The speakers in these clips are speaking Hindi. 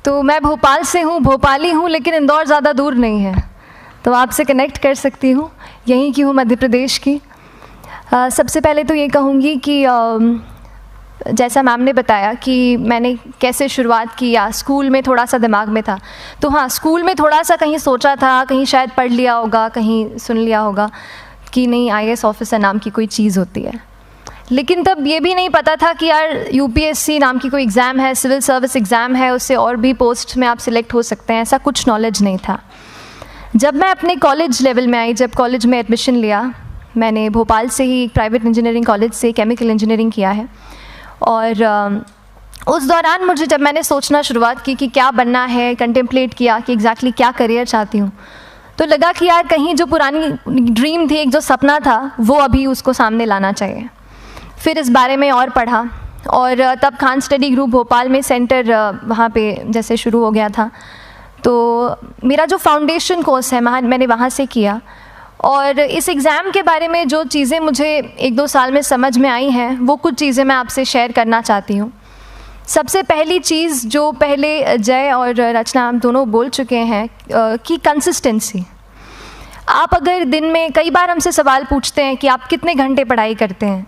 तो मैं भोपाल से हूँ, भोपाली हूँ, लेकिन इंदौर ज़्यादा दूर नहीं है, तो आपसे कनेक्ट कर सकती हूँ। यहीं की हूँ, मध्य प्रदेश की। सबसे पहले तो ये कहूँगी कि जैसा मैम ने बताया कि मैंने कैसे शुरुआत की, या स्कूल में थोड़ा सा दिमाग में था, तो हाँ, स्कूल में थोड़ा सा कहीं सोचा था, कहीं शायद पढ़ लिया होगा, कहीं सुन लिया होगा कि नहीं IAS ऑफिसर नाम की कोई चीज़ होती है। लेकिन तब ये भी नहीं पता था कि यार UPSC नाम की कोई एग्ज़ाम है, सिविल सर्विस एग्ज़ाम है, उससे और भी पोस्ट में आप सिलेक्ट हो सकते हैं, ऐसा कुछ नॉलेज नहीं था। जब मैं अपने कॉलेज लेवल में आई, जब कॉलेज में एडमिशन लिया, मैंने भोपाल से ही एक प्राइवेट इंजीनियरिंग कॉलेज से केमिकल इंजीनियरिंग किया है, और उस दौरान मुझे जब मैंने सोचना शुरुआत की कि क्या बनना है, कंटेम्पलेट किया कि एग्जैक्टली क्या करियर चाहती हूँ, तो लगा कि यार कहीं जो पुरानी ड्रीम थी, एक जो सपना था, वो अभी उसको सामने लाना चाहिए। फिर इस बारे में और पढ़ा, और तब खान स्टडी ग्रुप भोपाल में सेंटर वहाँ पे जैसे शुरू हो गया था, तो मेरा जो फाउंडेशन कोर्स है मैंने वहाँ से किया। और इस एग्ज़ाम के बारे में जो चीज़ें मुझे 1-2 साल में समझ में आई हैं, वो कुछ चीज़ें मैं आपसे शेयर करना चाहती हूँ। सबसे पहली चीज़ जो पहले जय और रचना आप दोनों बोल चुके हैं कि कंसिस्टेंसी। आप अगर दिन में, कई बार हमसे सवाल पूछते हैं कि आप कितने घंटे पढ़ाई करते हैं,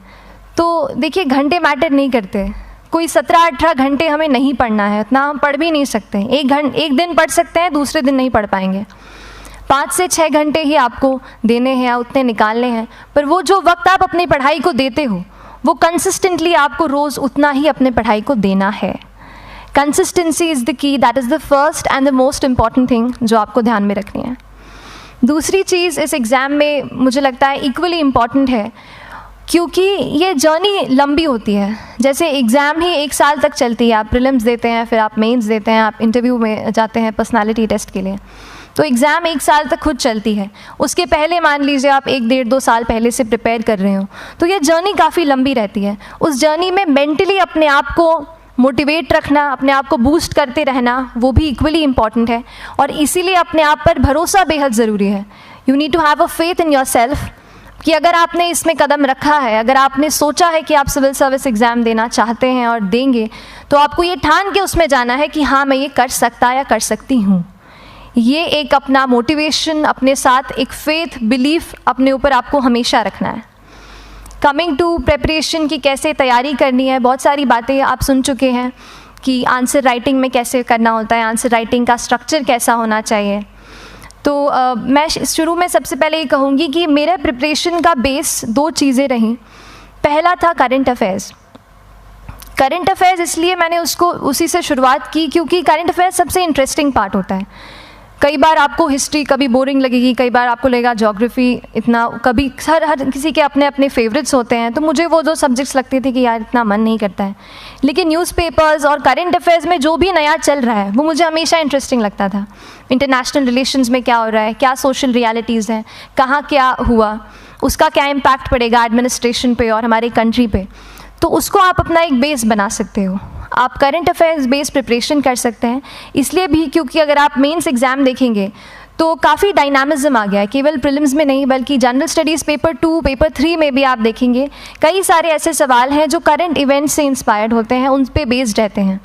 तो देखिए घंटे मैटर नहीं करते। कोई 17-18 घंटे हमें नहीं पढ़ना है, उतना हम पढ़ भी नहीं सकते। एक दिन पढ़ सकते हैं, दूसरे दिन नहीं पढ़ पाएंगे। 5 से 6 घंटे ही आपको देने हैं, उतने निकालने हैं, पर वो जो वक्त आप अपनी पढ़ाई को देते हो, वो कंसिस्टेंटली आपको रोज़ उतना ही अपने पढ़ाई को देना है। Consistency is the key, that is the first and the most important thing जो आपको ध्यान में रखनी है। दूसरी चीज़ इस एग्ज़ाम में मुझे लगता है इक्वली इम्पॉर्टेंट है, क्योंकि ये जर्नी लंबी होती है। जैसे एग्ज़ाम ही 1 साल तक चलती है, आप प्रीलिम्स देते हैं, फिर आप मेंस देते हैं, आप इंटरव्यू में जाते हैं पर्सनालिटी टेस्ट के लिए, तो एग्ज़ाम 1 साल तक खुद चलती है। उसके पहले मान लीजिए आप 1-1.5-2 साल पहले से प्रिपेयर कर रहे हो, तो ये जर्नी काफ़ी लंबी रहती है। उस जर्नी में मेंटली अपने आप को मोटिवेट रखना, अपने आप को बूस्ट करते रहना, वो भी इक्वली इम्पॉर्टेंट है, और इसीलिए अपने आप पर भरोसा बेहद ज़रूरी है। You need to have a faith in yourself कि अगर आपने इसमें कदम रखा है, अगर आपने सोचा है कि आप सिविल सर्विस एग्ज़ाम देना चाहते हैं और देंगे, तो आपको ये ठान के उसमें जाना है कि हाँ, मैं ये कर सकता या कर सकती हूँ। ये एक अपना मोटिवेशन, अपने साथ एक फेथ, बिलीफ अपने ऊपर आपको हमेशा रखना है। कमिंग टू प्रेपरेशन की कैसे तैयारी करनी है, बहुत सारी बातें आप सुन चुके हैं कि आंसर राइटिंग में कैसे करना होता है, आंसर राइटिंग का स्ट्रक्चर कैसा होना चाहिए। तो मैं शुरू में सबसे पहले ये कहूँगी कि मेरे प्रिपरेशन का बेस 2 चीज़ें रहीं। पहला था करंट अफेयर्स। करंट अफेयर्स इसलिए मैंने उसको उसी से शुरुआत की क्योंकि करंट अफेयर्स सबसे इंटरेस्टिंग पार्ट होता है। कई बार आपको हिस्ट्री कभी बोरिंग लगेगी, कई बार आपको लगेगा ज्योग्राफी इतना, कभी हर किसी के अपने अपने फेवरेट्स होते हैं। तो मुझे वो 2 सब्जेक्ट्स लगते थे कि यार इतना मन नहीं करता है, लेकिन न्यूज़पेपर्स और करंट अफेयर्स में जो भी नया चल रहा है वो मुझे हमेशा इंटरेस्टिंग लगता था। इंटरनेशनल रिलेशंस में क्या हो रहा है, क्या सोशल रियलिटीज़ हैं, कहाँ क्या हुआ, उसका क्या इम्पैक्ट पड़ेगा एडमिनिस्ट्रेशन पे और हमारे कंट्री पे, तो उसको आप अपना एक बेस बना सकते हो। आप करंट अफेयर्स बेस्ड प्रिपरेशन कर सकते हैं, इसलिए भी क्योंकि अगर आप मेंस एग्ज़ाम देखेंगे तो काफ़ी डायनामिज्म आ गया है, केवल प्रीलिम्स में नहीं बल्कि जनरल स्टडीज़ पेपर 2, पेपर 3 में भी आप देखेंगे कई सारे ऐसे सवाल हैं जो करंट इवेंट से इंस्पायर्ड होते हैं, उन पे बेस्ड रहते हैं।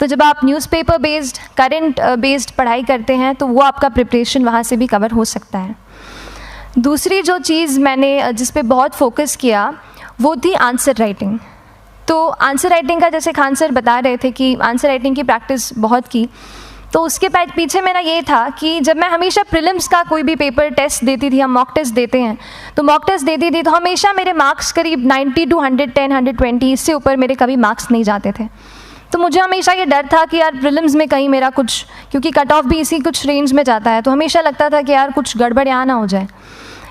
तो जब आप न्यूज़पेपर बेस्ड, करंट बेस्ड पढ़ाई करते हैं तो वो आपका प्रिपरेशन वहाँ से भी कवर हो सकता है। दूसरी जो चीज़ मैंने जिस पे बहुत फोकस किया वो थी आंसर राइटिंग। तो आंसर राइटिंग का जैसे खान सर बता रहे थे कि आंसर राइटिंग की प्रैक्टिस बहुत की, तो उसके पीछे मेरा ये था कि जब मैं हमेशा प्रीलिम्स का कोई भी पेपर टेस्ट देती थी, हम मॉक टेस्ट देते हैं, तो मॉक टेस्ट देती थी तो हमेशा मेरे मार्क्स करीब 90 to 110, 120, इससे ऊपर मेरे कभी मार्क्स नहीं जाते थे। तो मुझे हमेशा ये डर था कि यार प्रीलिम्स में कहीं मेरा कुछ, क्योंकि कट ऑफ भी इसी कुछ रेंज में जाता है, तो हमेशा लगता था कि यार कुछ गड़बड़ यहाँ ना हो जाए।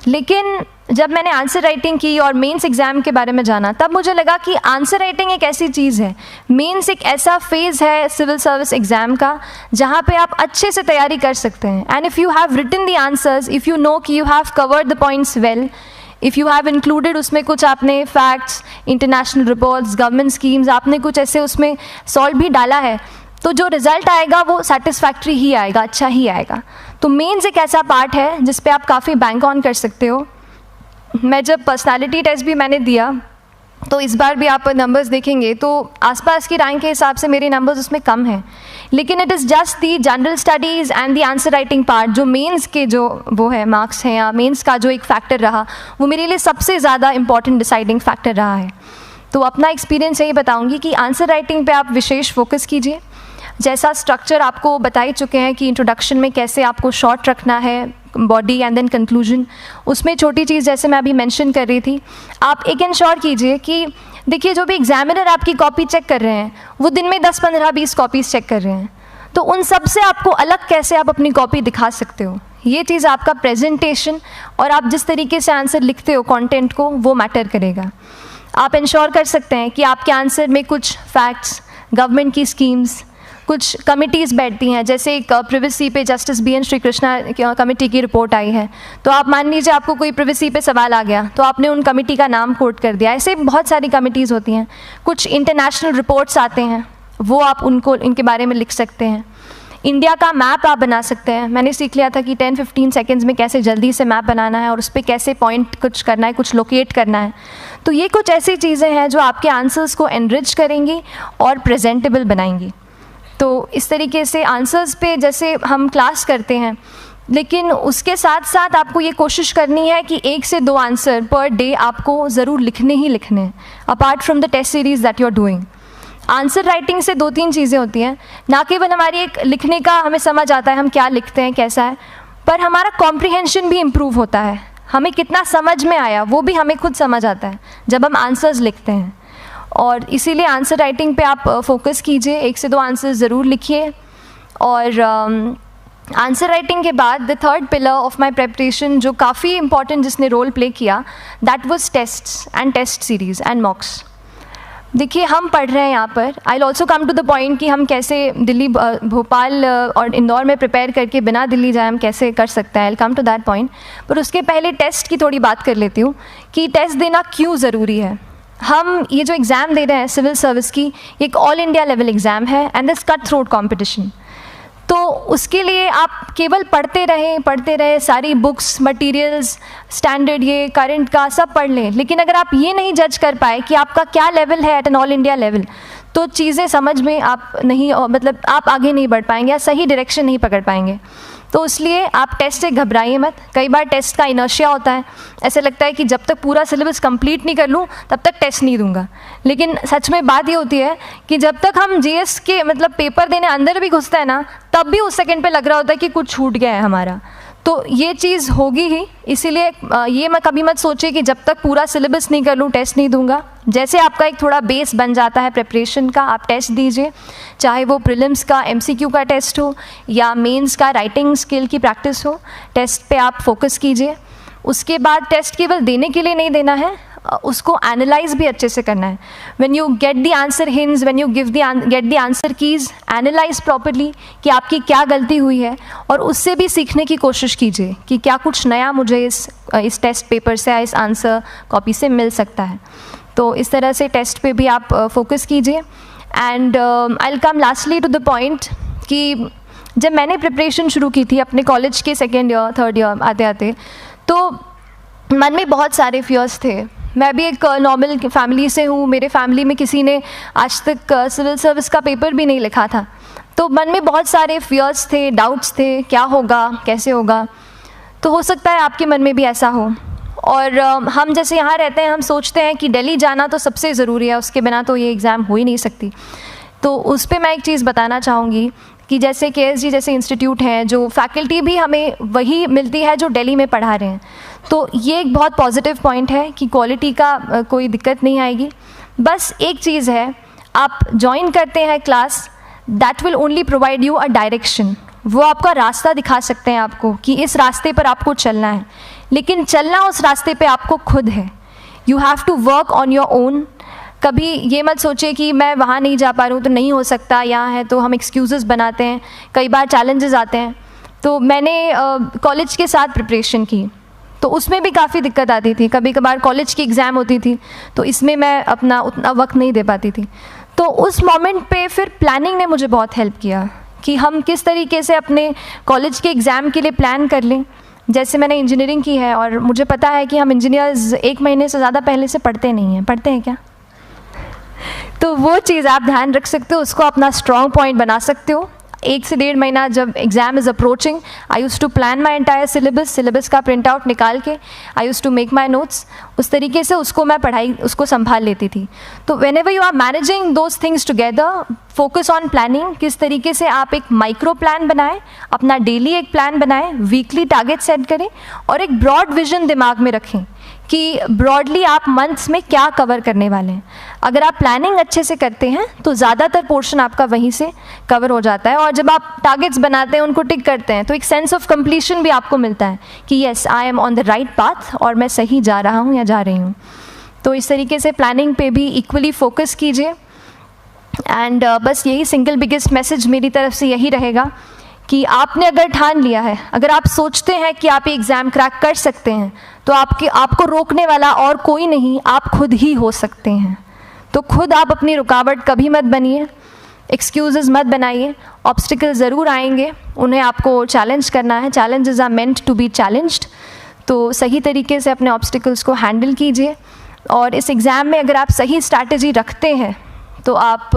लेकिन जब मैंने आंसर राइटिंग की और मेंस एग्ज़ाम के बारे में जाना, तब मुझे लगा कि आंसर राइटिंग एक ऐसी चीज़ है, मेंस एक ऐसा फेज़ है सिविल सर्विस एग्ज़ाम का जहाँ पे आप अच्छे से तैयारी कर सकते हैं। And if you have written the answers, if you know कि you have covered the points well, if you have included उसमें कुछ आपने facts, international reports, government schemes, आपने कुछ ऐसे उसमें सॉल्व भी डाला है, तो जो रिज़ल्ट आएगा वो सेटिस्फैक्ट्री ही आएगा, अच्छा ही आएगा। तो मेंस एक ऐसा पार्ट है जिस पे आप काफ़ी बैंक ऑन कर सकते हो। मैं जब पर्सनालिटी टेस्ट भी मैंने दिया तो इस बार भी आप नंबर्स देखेंगे तो आसपास की रैंक के हिसाब से मेरे नंबर्स उसमें कम हैं, लेकिन it is just the general studies and the answer writing part, जो मेंस के जो वो है मार्क्स हैं या मेंस का जो एक फैक्टर रहा, वो मेरे लिए सबसे ज़्यादा इंपॉर्टेंट डिसाइडिंग फैक्टर रहा है। तो अपना एक्सपीरियंस यही बताऊंगी कि आंसर राइटिंग पे आप विशेष फोकस कीजिए। जैसा स्ट्रक्चर आपको बता ही चुके हैं कि इंट्रोडक्शन में कैसे आपको शॉर्ट रखना है, बॉडी एंड देन कंक्लूजन, उसमें छोटी चीज़ जैसे मैं अभी मेंशन कर रही थी, आप एक इंश्योर कीजिए कि देखिए जो भी एग्जामिनर आपकी कॉपी चेक कर रहे हैं वो दिन में 10, 15, 20 कॉपीज़ चेक कर रहे हैं, तो उन सब से आपको अलग कैसे आप अपनी कॉपी दिखा सकते हो, ये चीज़ आपका प्रेजेंटेशन और आप जिस तरीके से आंसर लिखते हो कंटेंट को, वो मैटर करेगा। आप इंश्योर कर सकते हैं कि आपके आंसर में कुछ फैक्ट्स, गवर्नमेंट की स्कीम्स, कुछ कमिटीज़ बैठती हैं, जैसे एक प्रिवेसी पे justice BN Shri Krishna committee की रिपोर्ट आई है, तो आप मान लीजिए आपको कोई प्रिवेसी पे सवाल आ गया तो आपने उन कमेटी का नाम कोट कर दिया। ऐसे बहुत सारी कमिटीज़ होती हैं। कुछ इंटरनेशनल रिपोर्ट्स आते हैं, वो आप उनको इनके बारे में लिख सकते हैं। इंडिया का मैप आप बना सकते हैं। मैंने सीख लिया था कि 10-15 सेकेंड्स में कैसे जल्दी से मैप बनाना है और उस पर कैसे पॉइंट कुछ करना है, कुछ लोकेट करना है। तो ये कुछ ऐसी चीज़ें हैं जो आपके आंसर्स को एनरिच करेंगी और प्रेजेंटेबल बनाएंगी। तो इस तरीके से आंसर्स पे जैसे हम क्लास करते हैं, लेकिन उसके साथ साथ आपको ये कोशिश करनी है कि 1 से 2 आंसर पर डे आपको ज़रूर लिखने ही लिखने हैं, apart from the test series that you are doing. Answer writing से 2-3 चीज़ें होती हैं, ना केवल हमारी एक लिखने का हमें समझ आता है हम क्या लिखते हैं कैसा है, पर हमारा कॉम्प्रिहेंशन भी इम्प्रूव होता है। हमें कितना समझ में आया वो भी हमें खुद समझ आता है जब हम आंसर्स लिखते हैं। और इसीलिए आंसर राइटिंग पे आप फोकस कीजिए, 1 से 2 आंसर ज़रूर लिखिए। और आंसर राइटिंग के बाद the third pillar of my preparation जो काफ़ी इंपॉर्टेंट जिसने रोल प्ले किया, that was tests and test series and mocks. देखिए हम पढ़ रहे हैं यहाँ पर, I will also come to the point कि हम कैसे दिल्ली, भोपाल और इंदौर में प्रिपेयर करके बिना दिल्ली जाए हम कैसे कर सकते हैं, I will come to that point. पर उसके पहले टेस्ट की थोड़ी बात कर लेती हूँ कि टेस्ट देना क्यों ज़रूरी है। हम ये जो एग्ज़ाम दे रहे हैं सिविल सर्विस की, एक ऑल इंडिया लेवल एग्ज़ाम है and this cut throat competition. तो उसके लिए आप केवल पढ़ते रहें, सारी बुक्स, मटेरियल्स, स्टैंडर्ड ये करंट का सब पढ़ लें, लेकिन अगर आप ये नहीं जज कर पाए कि आपका क्या लेवल है at an all India level, तो चीज़ें समझ में आप नहीं, मतलब आप आगे नहीं बढ़ पाएंगे या सही डायरेक्शन नहीं पकड़ पाएंगे। तो इसलिए आप टेस्ट से घबराइए मत। कई बार टेस्ट का इनर्शिया होता है, ऐसे लगता है कि जब तक पूरा सिलेबस कंप्लीट नहीं कर लूँ तब तक टेस्ट नहीं दूंगा, लेकिन सच में बात ये होती है कि जब तक हम GS के मतलब पेपर देने अंदर भी घुसते हैं ना, तब भी उस सेकंड पे लग रहा होता है कि कुछ छूट गया है हमारा। तो ये चीज़ होगी ही, इसीलिए ये मैं कभी मत सोचिए कि जब तक पूरा सिलेबस नहीं कर लूँ टेस्ट नहीं दूंगा। जैसे आपका एक थोड़ा बेस बन जाता है प्रिपरेशन का, आप टेस्ट दीजिए, चाहे वो प्रीलिम्स का MCQ का टेस्ट हो या मेंस का राइटिंग स्किल की प्रैक्टिस हो, टेस्ट पे आप फोकस कीजिए। उसके बाद टेस्ट केवल देने के लिए नहीं देना है, उसको एनालाइज भी अच्छे से करना है। When you get the answer hints, when you get the answer keys, analyse properly कि आपकी क्या गलती हुई है और उससे भी सीखने की कोशिश कीजिए कि क्या कुछ नया मुझे इस टेस्ट पेपर से या इस आंसर कॉपी से मिल सकता है। तो इस तरह से टेस्ट पे भी आप फोकस कीजिए। And I will come lastly to the point कि जब मैंने प्रिपरेशन शुरू की थी अपने कॉलेज के 2nd ईयर 3rd ईयर आते आते, तो मन में बहुत सारे फियर्स थे। मैं भी एक नॉर्मल फैमिली से हूँ, मेरे फैमिली में किसी ने आज तक सिविल सर्विस का पेपर भी नहीं लिखा था, तो मन में बहुत सारे फियर्स थे, डाउट्स थे, क्या होगा, कैसे होगा। तो हो सकता है आपके मन में भी ऐसा हो। और हम जैसे यहाँ रहते हैं, हम सोचते हैं कि दिल्ली जाना तो सबसे ज़रूरी है, उसके बिना तो ये एग्ज़ाम हो ही नहीं सकती। तो उस पर मैं एक चीज़ बताना चाहूँगी कि जैसे KSG जैसे इंस्टीट्यूट हैं, जो फैकल्टी भी हमें वही मिलती है जो दिल्ली में पढ़ा रहे हैं, तो ये एक बहुत पॉजिटिव पॉइंट है कि क्वालिटी का कोई दिक्कत नहीं आएगी। बस एक चीज़ है, आप ज्वाइन करते हैं class, that will only provide you a direction. वो आपका रास्ता दिखा सकते हैं आपको कि इस रास्ते पर आपको चलना है, लेकिन चलना उस रास्ते पे आपको खुद है। You have to work on your own. कभी ये मत सोचिए कि मैं वहाँ नहीं जा पा रहा हूँ तो नहीं हो सकता, यहाँ है, तो हम एक्सक्यूज़ेस बनाते हैं। कई बार चैलेंजेस आते हैं। तो मैंने कॉलेज के साथ प्रिपरेशन की, तो उसमें भी काफ़ी दिक्कत आती थी। कभी कभार कॉलेज की एग्ज़ाम होती थी तो इसमें मैं अपना उतना वक्त नहीं दे पाती थी। तो उस मोमेंट पे फिर प्लानिंग ने मुझे बहुत हेल्प किया कि हम किस तरीके से अपने कॉलेज के एग्ज़ाम के लिए प्लान कर लें। जैसे मैंने इंजीनियरिंग की है और मुझे पता है कि हम इंजीनियर्स 1 महीने से ज़्यादा पहले से पढ़ते नहीं हैं। पढ़ते हैं क्या? तो वो चीज़ आप ध्यान रख सकते हो, उसको अपना स्ट्रॉन्ग पॉइंट बना सकते हो। 1 से 1.5 महीना जब exam is approaching, I use to plan my entire syllabus का प्रिंट आउट निकाल के I use to make my notes, उस तरीके से उसको मैं उसको संभाल लेती थी। तो whenever you are managing those things together, focus on planning, किस तरीके से आप एक माइक्रो प्लान बनाएं, अपना डेली एक प्लान बनाएं, वीकली टारगेट सेट करें और एक ब्रॉड विजन दिमाग में रखें कि ब्रॉडली आप मंथ्स में क्या कवर करने वाले हैं। अगर आप प्लानिंग अच्छे से करते हैं तो ज़्यादातर पोर्शन आपका वहीं से कवर हो जाता है, और जब आप टारगेट्स बनाते हैं, उनको टिक करते हैं, तो एक सेंस ऑफ कंप्लीशन भी आपको मिलता है कि yes I am on the right path और मैं सही जा रहा हूँ या जा रही हूँ। तो इस तरीके से प्लानिंग पे भी इक्वली फोकस कीजिए। एंड बस यही सिंगल बिगेस्ट मैसेज मेरी तरफ से यही रहेगा कि आपने अगर ठान लिया है, अगर आप सोचते हैं कि आप ये एग्ज़ाम क्रैक कर सकते हैं, तो आपको रोकने वाला और कोई नहीं, आप खुद ही हो सकते हैं। तो खुद आप अपनी रुकावट कभी मत बनिए, एक्सक्यूज़ेस मत बनाइए। ऑब्स्टिकल ज़रूर आएंगे, उन्हें आपको चैलेंज करना है। Challenges are meant to be challenged. तो सही तरीके से अपने ऑब्स्टिकल्स को हैंडल कीजिए, और इस एग्ज़ाम में अगर आप सही स्ट्रैटेजी रखते हैं तो आप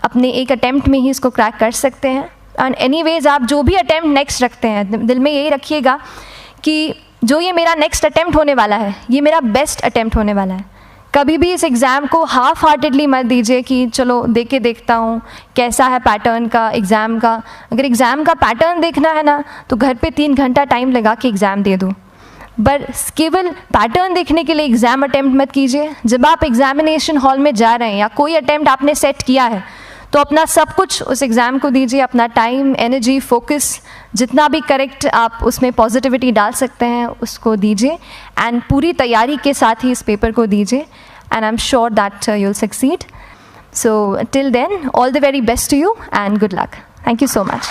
अपने एक अटैम्प्ट में ही इसको क्रैक कर सकते हैं। एंड एनीवेज आप जो भी अटैम्प्ट नेक्स्ट रखते हैं, दिल में यही रखिएगा कि जो ये मेरा नेक्स्ट अटैम्प्ट होने वाला है, ये मेरा बेस्ट अटैम्प्ट होने वाला है। कभी भी इस एग्ज़ाम को हाफ हार्टेडली मत दीजिए कि चलो दे के देखता हूँ कैसा है पैटर्न का एग्ज़ाम का। अगर एग्ज़ाम का पैटर्न देखना है ना, तो घर पे 3 घंटा टाइम लगा के एग्ज़ाम दे दो, बस केवल पैटर्न देखने के लिए एग्ज़ाम अटैम्प्ट मत कीजिए। जब आप एग्जामिनेशन हॉल में जा रहे हैं या कोई अटैम्प्ट आपने सेट किया है, तो अपना सब कुछ उस एग्ज़ाम को दीजिए, अपना टाइम, एनर्जी, फोकस, जितना भी करेक्ट आप उसमें पॉजिटिविटी डाल सकते हैं उसको दीजिए, एंड पूरी तैयारी के साथ ही इस पेपर को दीजिए, and I am sure that you will succeed. So till then, all the very best to you and good luck. Thank you so much.